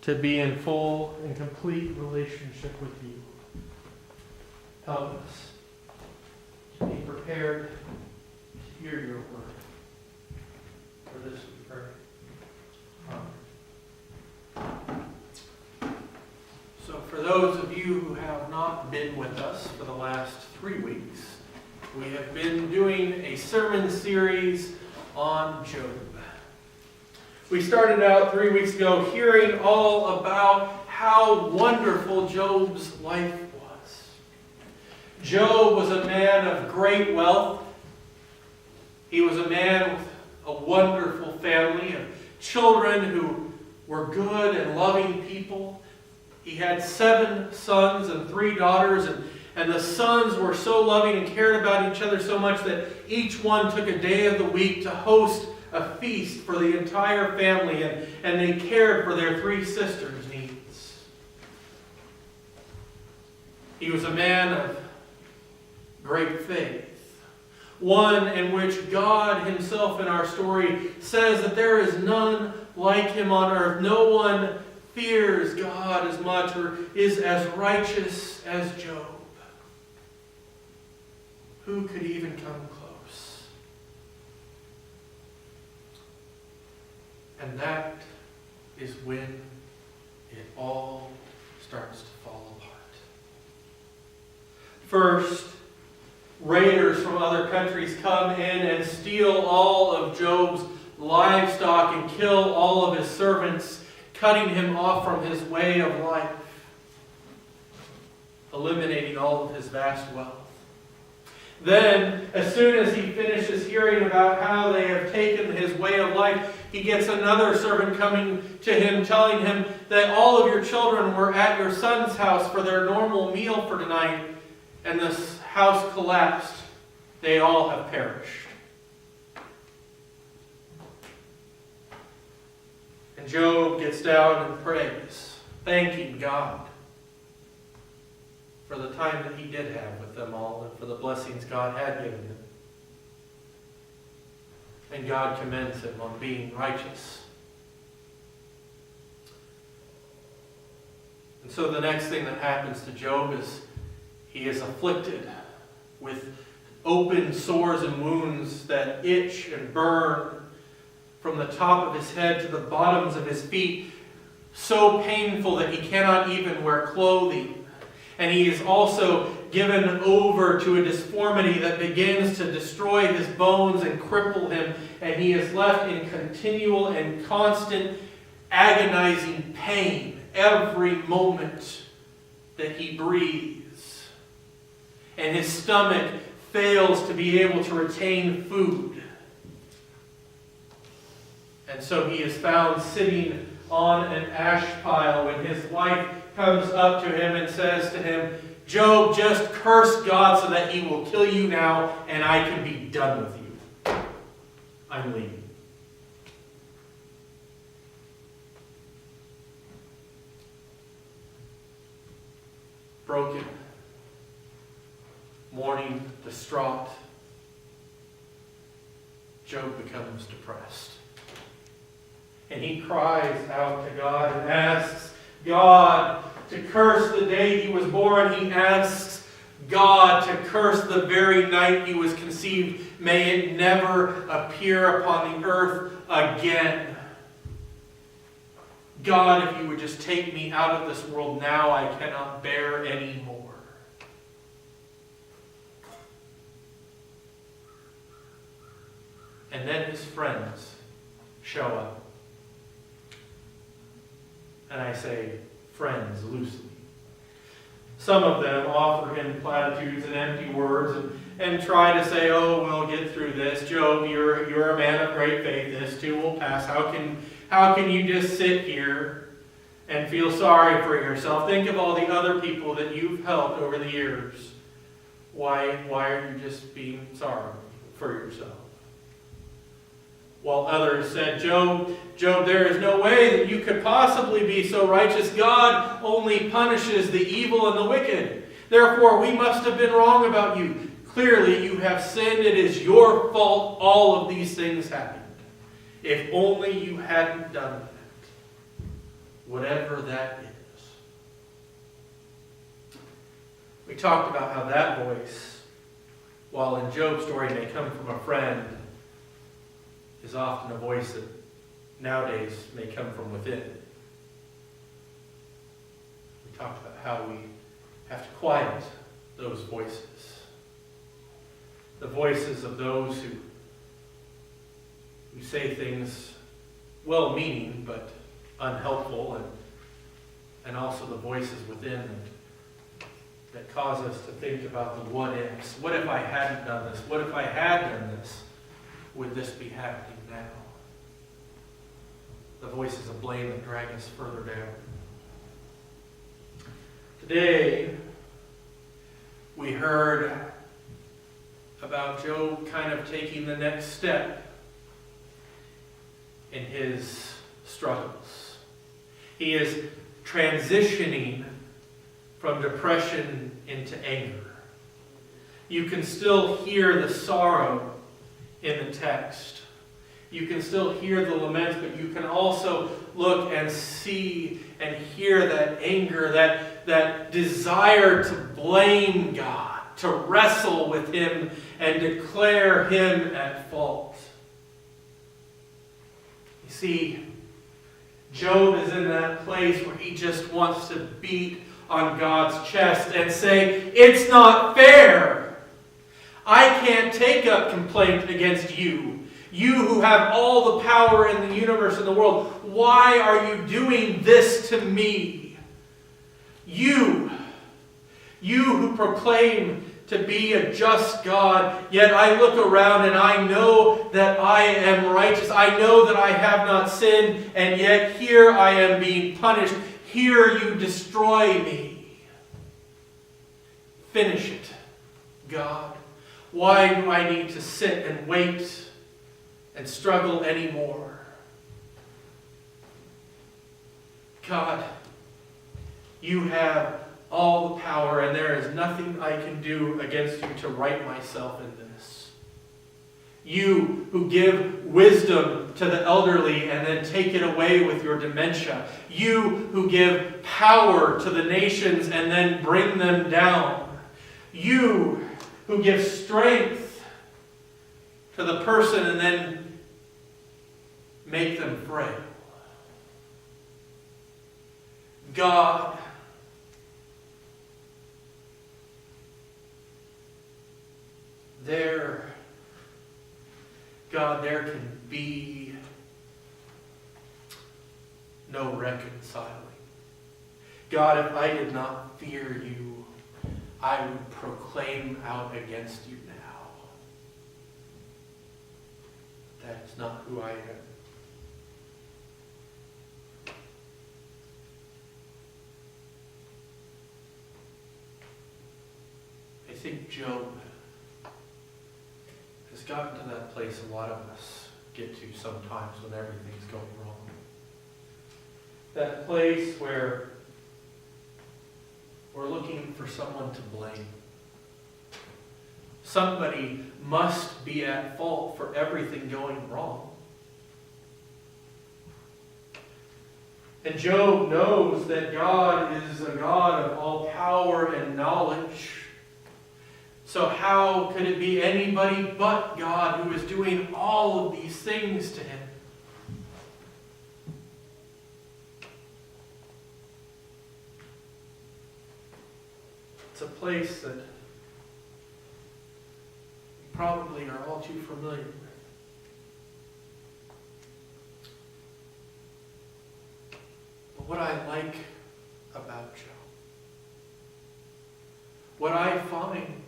to be in full and complete relationship with you. Help us to be prepared to hear your word. For this we pray. Amen. So for those of you who have not been with us for the last 3 weeks, we have been doing a sermon series on Job. We started out 3 weeks ago hearing all about how wonderful Job's life was. Job was a man of great wealth. He was a man with a wonderful family of children who were good and loving people. He had 7 sons and 3 daughters, and the sons were so loving and cared about each other so much that each one took a day of the week to host a feast for the entire family, and they cared for their 3 sisters' needs. He was a man of great faith, one in which God himself in our story says that there is none like him on earth. No one fears God as much or is as righteous as Job. Who could even come close? And that is when it all starts to fall apart. First, raiders from other countries come in and steal all of Job's livestock and kill all of his servants, cutting him off from his way of life, eliminating all of his vast wealth. Then, as soon as he finishes hearing about how they have taken his way of life, he gets another servant coming to him, telling him that all of your children were at your son's house for their normal meal for tonight, and this house collapsed. They all have perished. And Job gets down and prays, thanking God for the time that he did have with them all and for the blessings God had given him. And God commends him on being righteous. And so the next thing that happens to Job is he is afflicted with open sores and wounds that itch and burn from the top of his head to the bottoms of his feet, so painful that he cannot even wear clothing. And he is also given over to a deformity that begins to destroy his bones and cripple him, and he is left in continual and constant agonizing pain every moment that he breathes. And his stomach fails to be able to retain food. And so he is found sitting on an ash pile when his wife comes up to him and says to him, Job, just curse God so that he will kill you now and I can be done with you. I'm leaving. Broken, mourning, distraught, Job becomes depressed. And he cries out to God and asks God to curse the day he was born. He asks God to curse the very night he was conceived. May it never appear upon the earth again. God, if you would just take me out of this world now, I cannot bear any more. And then his friends show up. And I say, friends, loosely. Some of them offer him platitudes and empty words and try to say, oh, we'll get through this. Job, you're a man of great faith. This too will pass. How can you just sit here and feel sorry for yourself? Think of all the other people that you've helped over the years. Why are you just being sorry for yourself? While others said, Job, there is no way that you could possibly be so righteous. God only punishes the evil and the wicked. Therefore, we must have been wrong about you. Clearly, you have sinned. It is your fault all of these things happened. If only you hadn't done that. whatever that is. We talked about how that voice, while in Job's story may come from a friend, is often a voice that nowadays may come from within. We talked about how we have to quiet those voices. The voices of those who say things well-meaning but unhelpful, and also the voices within that cause us to think about the what-ifs. What if I hadn't done this? What if I had done this? Would this be happening now? The voices of blame that drag us further down. Today, we heard about Job kind of taking the next step in his struggles. He is transitioning from depression into anger. You can still hear the sorrow in the text. You can still hear the laments, but you can also look and see and hear that anger, that desire to blame God, to wrestle with Him and declare Him at fault. You see, Job is in that place where he just wants to beat on God's chest and say, it's not fair. I can't take up complaint against you. You who have all the power in the universe and the world. Why are you doing this to me? You who proclaim to be a just God, yet I look around and I know that I am righteous. I know that I have not sinned, and yet here I am being punished. Here you destroy me. Finish it, God. Why do I need to sit and wait and struggle anymore? God, you have all the power, and there is nothing I can do against you to right myself in this. You who give wisdom to the elderly and then take it away with your dementia. You who give power to the nations and then bring them down. You who give strength to the person and then make them frail. God, there can be no reconciling. God, if I did not fear you, I would proclaim out against you now. That's not who I am. I think Job has gotten to that place a lot of us get to sometimes when everything's going wrong. That place where we're looking for someone to blame. Somebody must be at fault for everything going wrong. And Job knows that God is a God of all power and knowledge. So how could it be anybody but God who is doing all of these things to him? It's a place that you probably are all too familiar with. But what I like about Job, what I find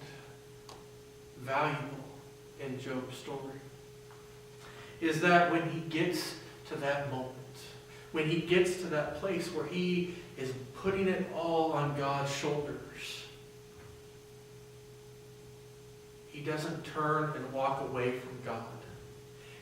valuable in Job's story, is that when he gets to that moment, when he gets to that place where he is putting it all on God's shoulders, he doesn't turn and walk away from God.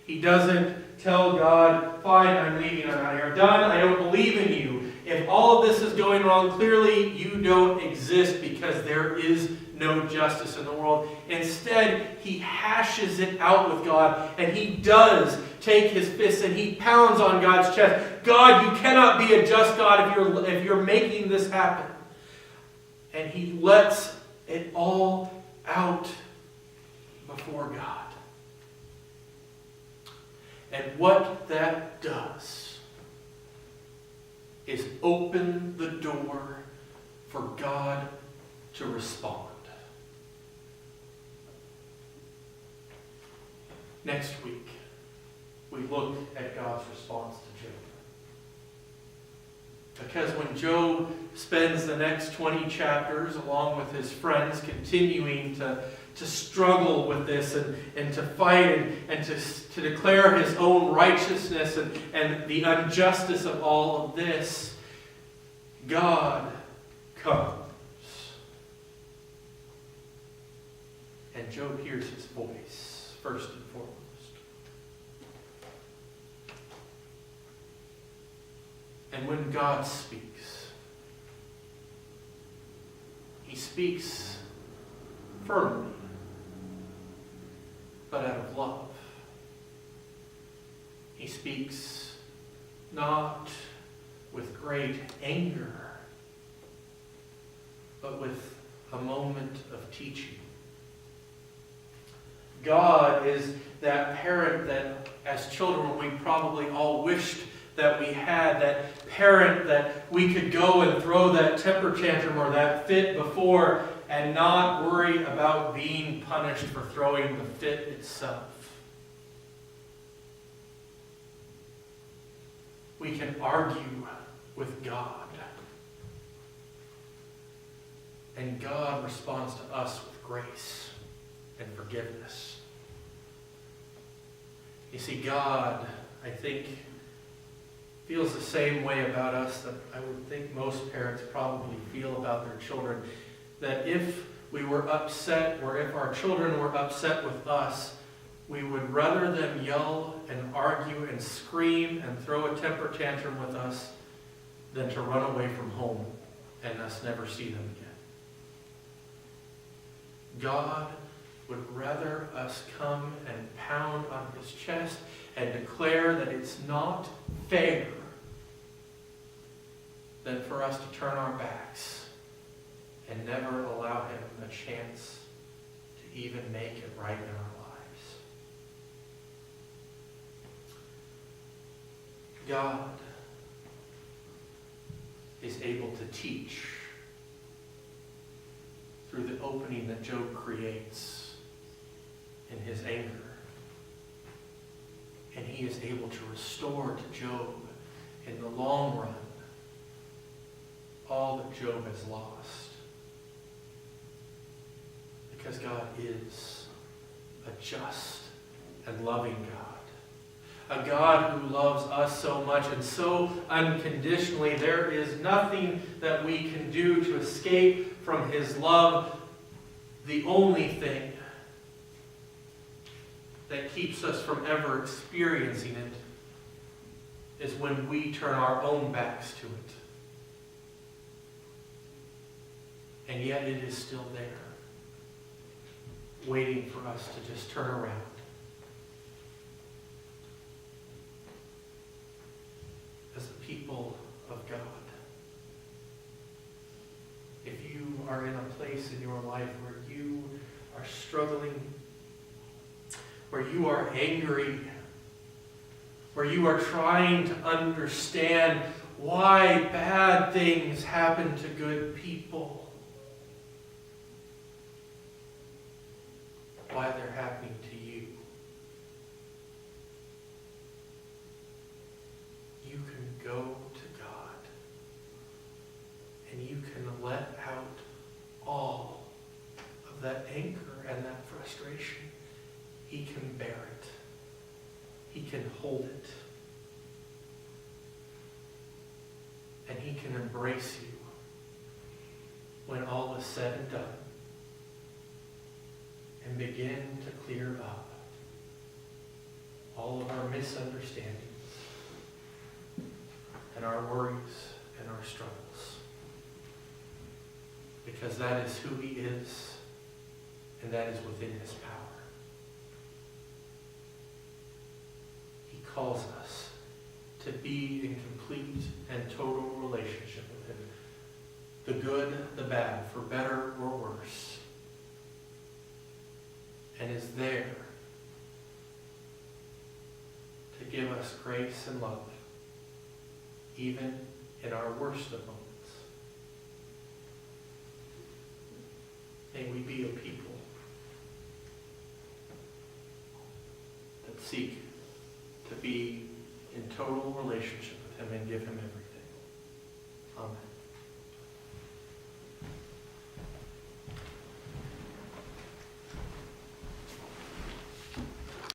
He doesn't tell God, fine, I'm leaving, I'm out of here, done, I don't believe in you. If all of this is going wrong, clearly you don't exist because there is no justice in the world. Instead, he hashes it out with God, and he does take his fist and he pounds on God's chest. God, you cannot be a just God if you're making this happen. And he lets it all out before God. And what that does is open the door for God to respond. Next week, we look at God's response to Job. Because when Job spends the next 20 chapters along with his friends continuing to struggle with this and to fight and to declare his own righteousness and the injustice of all of this, God comes. And Job hears his voice, first and foremost. And when God speaks, he speaks firmly, but out of love. He speaks not with great anger, but with a moment of teaching. God is that parent that as children we probably all wished that we had, that parent that we could go and throw that temper tantrum or that fit before and not worry about being punished for throwing the fit itself. We can argue with God. And God responds to us with grace and forgiveness. You see, God, I think, feels the same way about us that I would think most parents probably feel about their children. That if we were upset or if our children were upset with us, we would rather them yell and argue and scream and throw a temper tantrum with us than to run away from home and us never see them again. God would rather us come and pound on his chest and declare that it's not fair than for us to turn our backs and never allow him a chance to even make it right in our lives. God is able to teach through the opening that Job creates in his anger. And he is able to restore to Job in the long run all that Job has lost. Because God is a just and loving God. A God who loves us so much and so unconditionally. There is nothing that we can do to escape from his love. The only thing that keeps us from ever experiencing it is when we turn our own backs to it. And yet it is still there, waiting for us to just turn around. As the people of God, if you are in a place in your life where you are struggling, where you are angry, where you are trying to understand why bad things happen to good people, why they're happening to you, you can go to God and you can let out all of that anger and that frustration. He can bear it. He can hold it. And he can embrace you when all is said and done and begin to clear up all of our misunderstandings and our worries and our struggles. Because that is who he is, and that is within his power. He calls us to be in complete and total relationship with him. The good, the bad, for better or worse. And is there to give us grace and love, even in our worst of moments. May we be a people that seek to be in total relationship with him and give him everything. Amen.